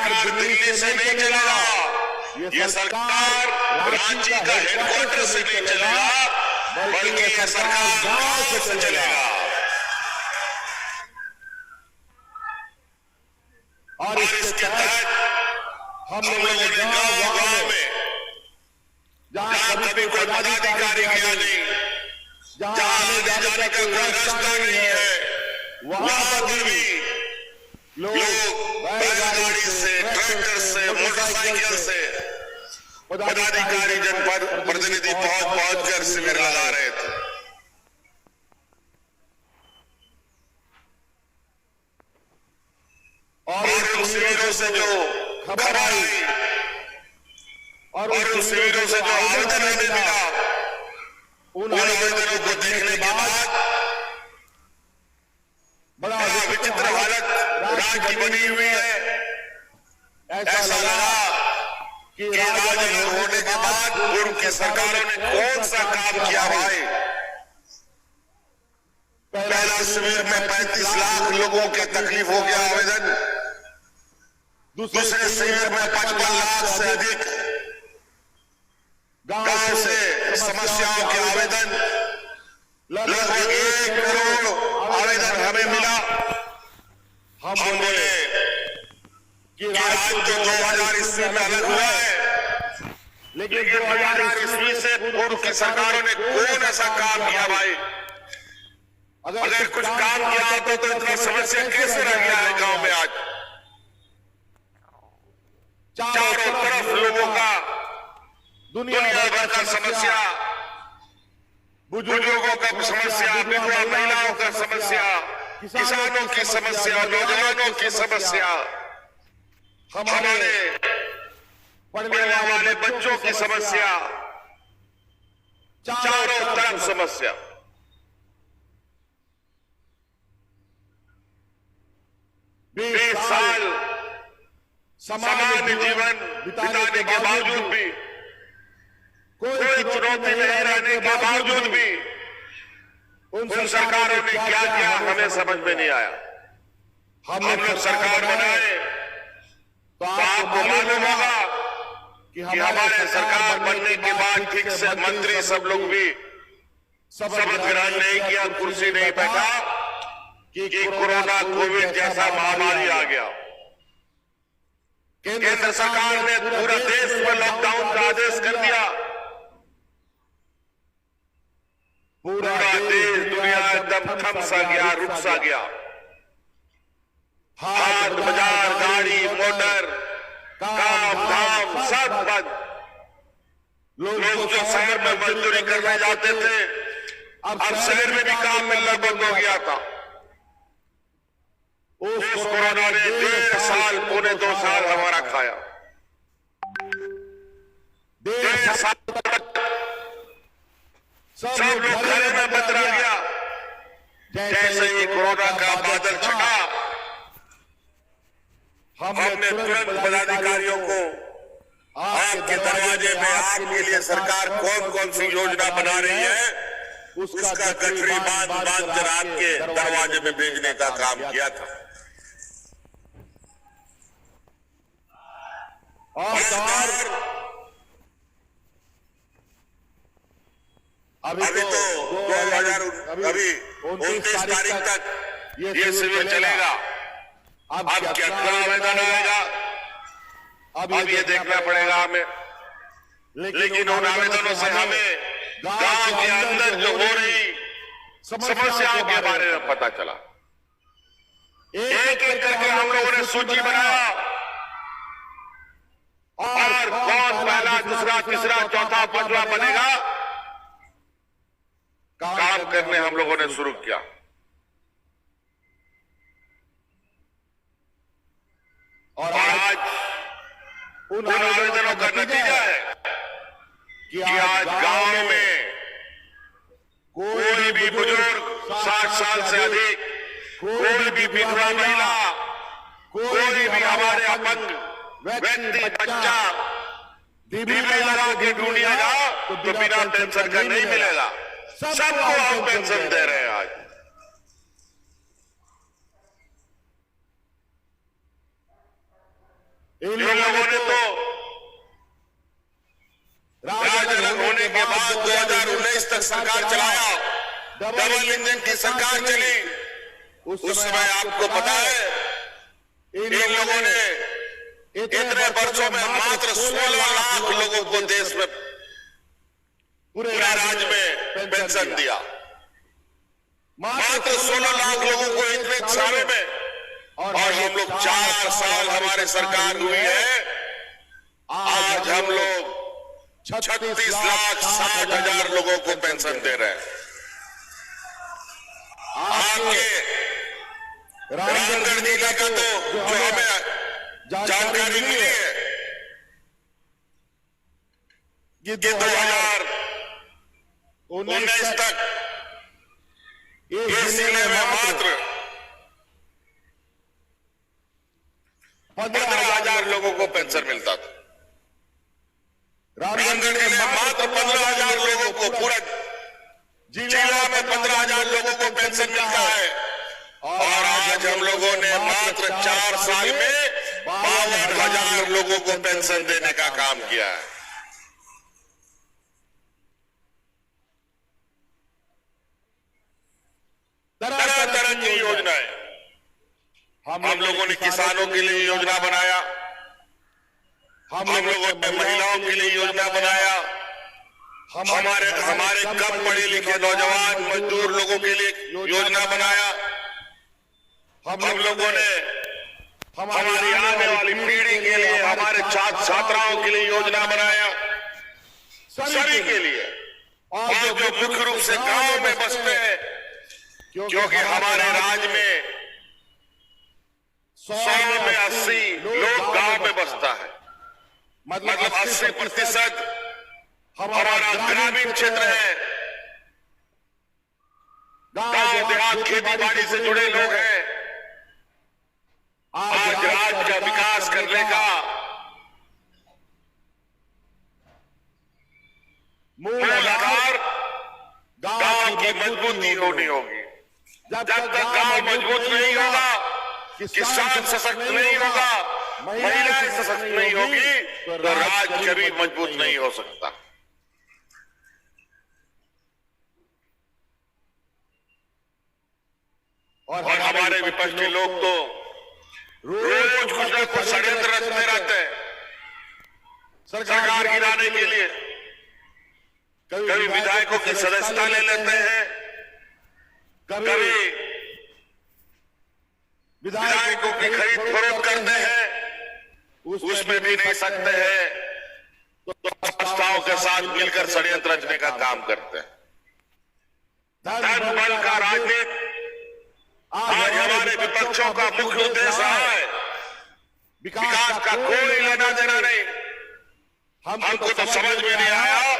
सरकार दिल्ली से नहीं चलेगा, ये सरकार रांची का हेडक्वार्टर से नहीं चलेगा, बल्कि ये सरकार गांव से चलेगा। और इसके तहत हम लोगों ने गांव में जहां कभी कोई पदाधिकारी गया नहीं, जहां आने जाने का कोई रास्ता नहीं है, वहां पर भी लोग बैलगाड़ी से, ट्रैक्टर से, मोटरसाइकिल से पदाधिकारी जनपद प्रतिनिधि पहुंच कर शिविर लगा रहे थे। और उन शिविरों से जो खबर आई और उन शिविरों से जो आवेदन हमें मिला, उन आवेदनों को देखने के बाद बड़ा विचित्र हालत राज्य की बनी हुई है। ऐसा लगा कि राज्य होने के बाद पूर्व की सरकारों ने कौन सा काम किया भाई। पहला शिविर में 35 लाख लोगों के तकलीफ हो गया आवेदन, दूसरे शिविर में 55 लाख से अधिक गांव से समस्याओं के आवेदन, लगभग 1 करोड़ आवेदन हमें मिला। हम बोले कि राज्य तो 2000 ईस्वी में अलग हुआ है, लेकिन 2000 ईस्वी से पूर्व की सरकारों ने कौन ऐसा काम किया भाई। अगर कुछ काम किया होता तो इतना समस्या कैसे रह गया है गांव में। आज चारों तरफ लोगों का दुनिया भर का समस्या, बुजुर्गों का समस्या, विधवा महिलाओं का समस्या, किसानों की समस्या, नौजवानों की समस्या, हमारे पढ़ने वाले बच्चों की समस्या, चारों तरफ समस्या। बीस साल सामान्य जीवन बिताने के बावजूद भी, कोई चुनौती नहीं रहने के बावजूद भी उन सरकारों ने क्या किया हमें समझ में नहीं आया। हम लोग सरकार बनाए तो आपको मालूम होगा कि हमारे सरकार बनने के बाद ठीक से मंत्री सब लोग भी शपथ ग्रहण नहीं किया, कुर्सी नहीं बैठा कि कोरोना कोविड जैसा महामारी आ गया। केंद्र सरकार ने पूरे देश में लॉकडाउन का आदेश कर दिया। पूरा देश, दुनिया एकदम थम सा गया, रुक सा गया। हाट बाजार, गाड़ी मोटर, काम धाम सब बंद। लोग जो शहर में मजदूरी करने जाते थे, अब शहर में भी काम मिलना बंद हो गया था। उस कोरोना ने 1.5 साल, पौने 2 साल हमारा खाया। 1.5 साल तक सब लोग घर में बंद रह गया। जैसे ही कोरोना का बादल छटा, हमने तुरंत पदाधिकारियों को आपके दरवाजे में आपके लिए सरकार कौन कौन सी योजना बना रही है उसका गठरी बांध कर आपके दरवाजे में भेजने का काम किया था। और अभी तो 29 तारीख तक ये शिविर चलेगा। अब क्या आवेदन आएगा, अब ये देखना पड़ेगा हमें। लेकिन उन आवेदनों से हमें गांव के अंदर जो हो रही समस्याओं के बारे में पता चला। एक एक करके हम लोगों ने सूची बनाया और कौन पहला, दूसरा, तीसरा, चौथा, पांचवा बनेगा, काम करने हम लोगों ने शुरू किया। और आज उन आवेदनों का नतीजा है कि आज गांव में कोई भी बुजुर्ग, 60 साल से अधिक, कोई भी विधवा महिला, कोई भी हमारे अपंग व्यक्ति, बच्चा बीमा लगा के ढूंढिएगा तो बिना पेंशन का नहीं मिलेगा। सबको हम पेंशन दे रहे हैं। आज इन लोगों ने तो राजनीतिक होने के बाद 2019 तक सरकार चलाया, डबल इंजन की सरकार चली। उस समय आपको पता है इन लोगों ने इतने वर्षों में मात्र 16 लाख लोगों को देश में पूरे राज्य में पेंशन दिया। मात्र 16 लाख लोगों को इतने सालों में, और हम लोग 4 साल हमारे सरकार हुई है, आज हम लोग 36,60,000 लोगों को पेंशन दे रहे हैं। आपके रामगढ़ जिले का तो जो हमें जानकारी मिली है कि 2019 तक इस जिले में मात्र 15,000 लोगों को पेंशन मिलता था। रामगढ़ जिले में मात्र 15,000 लोगों को, पूरा जिला में 15,000 लोगों को पेंशन मिलता है। और आज हम लोगों ने मात्र 4 साल में 52,000 लोगों को पेंशन देने का काम किया है। तरह तरह की योजनाएं हम लोगों ने किसानों के लिए योजना बनाया, हम लोगों ने महिलाओं के लिए योजना बनाया, हमारे कम पढ़े लिखे नौजवान मजदूर लोगों के लिए योजना बनाया, हम लोगों ने हमारी आने वाली पीढ़ी के लिए, हमारे छात्र छात्राओं के लिए योजना बनाया, सभी के लिए। और जो मुख्य रूप से गांव में बसते हैं, क्योंकि हमारे राज्य में 100 में 80 लोग गांव में बसता है, मतलब 80% हमारा ग्रामीण क्षेत्र है। गांव देहात खेती बाड़ी से जुड़े लोग हैं। आज राज्य का विकास करने का मूल आधार गांव की मजबूती होनी होगी। जब तक गांव मजबूत नहीं होगा, किसान सशक्त नहीं होगा, महिलाएं सशक्त नहीं होगी, तो राज्य कभी मजबूत नहीं हो सकता। और हमारे विपक्ष के लोग तो रोज कुछ न कुछ षड्यंत्र रचते रहते हैं सरकार गिराने के लिए। कभी विधायकों की सदस्यता ले लेते हैं, कभी विधायकों की खरीद फरोख्त करते हैं, उसमें भी नहीं सकते हैं, तो संस्थाओं के साथ मिलकर षड्यंत्र रचने का काम करते हैं। धन बल का राजनीति आज हमारे विपक्षों का मुख्य उद्देश्य है। विकास का कोई लेना देना नहीं। हमको तो समझ में नहीं आया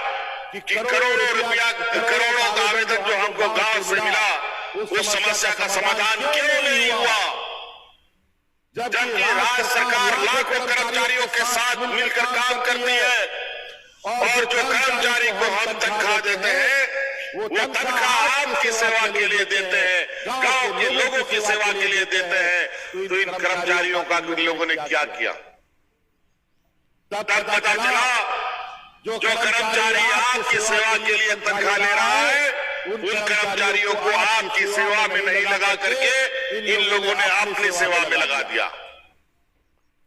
कि करोड़ों रुपया, करोड़ों का आवेदन जो हमको गांव से मिला, उस समस्या का समाधान क्यों नहीं हुआ, जबकि राज्य सरकार लाखों कर्मचारियों के साथ मिलकर काम करती है। और जो कर्मचारी को हम तनख्वाह देते हैं, वो तनख्वाह आपकी सेवा के लिए देते हैं, गांव के लोगों की सेवा के लिए देते हैं। तो इन कर्मचारियों का इन लोगों ने क्या किया? तब पता चला जो कर्मचारी आपकी सेवा के लिए तनख्वाह ले रहा है, उन कर्मचारियों को आपकी सेवा में नहीं लगा करके इन लोगों ने अपनी सेवा में लगा दिया।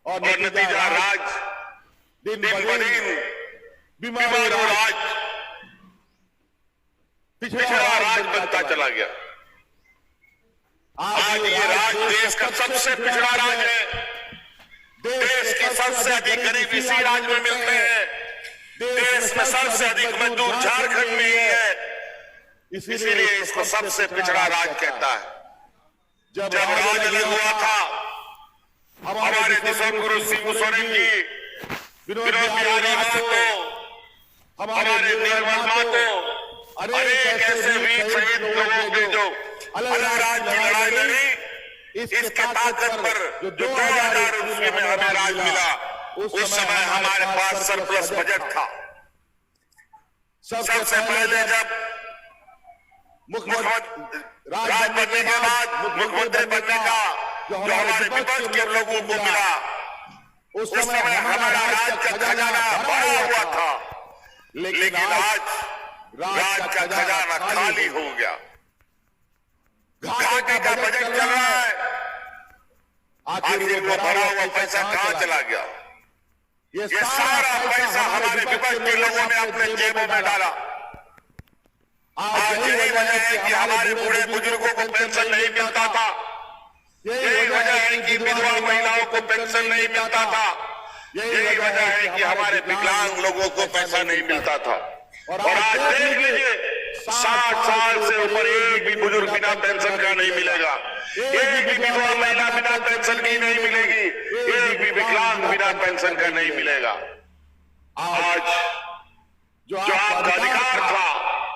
और नतीजा राज्य दिन ब दिन बीमार राज्य, पिछड़ा राज्य बनता चला गया। आज ये राज्य देश का सबसे पिछड़ा राज्य है। देश के सबसे अधिक गरीब इसी राज्य में मिलते हैं। देश में सबसे अधिक मजदूर झारखंड में ही है, इसीलिए इसको सबसे पिछड़ा राज्य कहता है। जब राज अलग हुआ था, हमारे दिसम गुरु शिबू सोरेन जी, विनोद बिहारी महतो, हमारे निर्मल महतो, अनेक ऐसे वीर शहीद लोगों के जो अलग राज्य की लड़ाई लड़ी, इसके ताकत पर जो 2000 ईस्वी में हमें राज मिला, उस समय हमारे पास सरप्लस बजट था। सबसे पहले जब मुख्यमंत्री राज बनने के बाद मुख्यमंत्री बनने का जो हमारे विपक्ष के लोगों को मिला, उस समय हमारा राज्य का खजाना भरा हुआ था, लेकिन आज राज्य का खजाना खाली हो गया। घाटे का बजट चल रहा है, आखिर वो भरा हुआ पैसा कहां चला गया? ये सारा पैसा हमारे विपक्ष के लोगों ने अपने जेबों में डाला। आज यही वजह है कि हमारे बूढ़े बुजुर्गों को पेंशन नहीं मिलता था, यही वजह है कि विधवा महिलाओं को पेंशन नहीं मिलता था, यही वजह है कि हमारे विकलांग लोगों को पैसा नहीं मिलता था। और आज देख लीजिए, 60 साल से ऊपर एक भी बुजुर्ग बिना पेंशन का नहीं मिलेगा, एक भी विधवा महिला बिना पेंशन की नहीं मिलेगी, एक भी विकलांग बिना पेंशन का नहीं मिलेगा। आज जो आपका अधिकार था,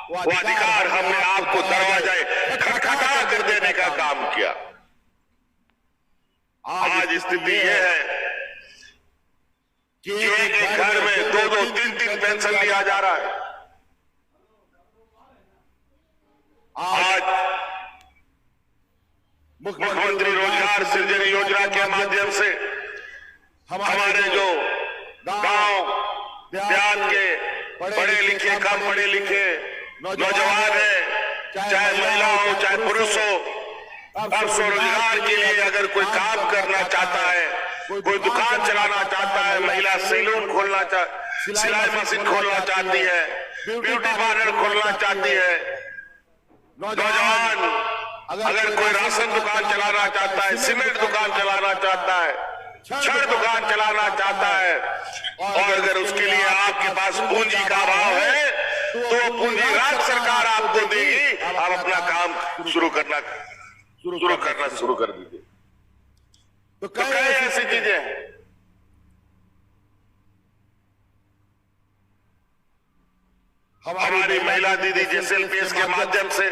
वो अधिकार हमने आपको दरवाजे खटखटा कर देने का काम किया। आज स्थिति यह है कि एक घर में 2-2, 3-3 पेंशन लिया जा रहा है। आज मुख्यमंत्री रोजगार सृजन योजना के माध्यम से हमारे जो गांव देहात के पढ़े लिखे, कम पढ़े लिखे नौजवान हैं, चाहे महिला हो चाहे पुरुष हो, अब स्वरोजगार के लिए अगर कोई काम करना चाहता है, कोई दुकान चलाना चाहता है, महिला सैलून खोलना सिलाई मशीन खोलना चाहती है, ब्यूटी पार्लर खोलना चाहती है, नौजवान अगर कोई राशन दुकान चलाना चाहता है, सीमेंट दुकान चलाना चाहता है, छड़ दुकान चलाना चाहता है, और अगर उसके लिए आपके पास पूंजी का अभाव है तो पूंजी राज्य सरकार आपको देगी। आप अपना काम शुरू करना शुरू कर दीजिए। तो कई ऐसी चीजें हमारी महिला दीदी जैसे एलपीएस के माध्यम से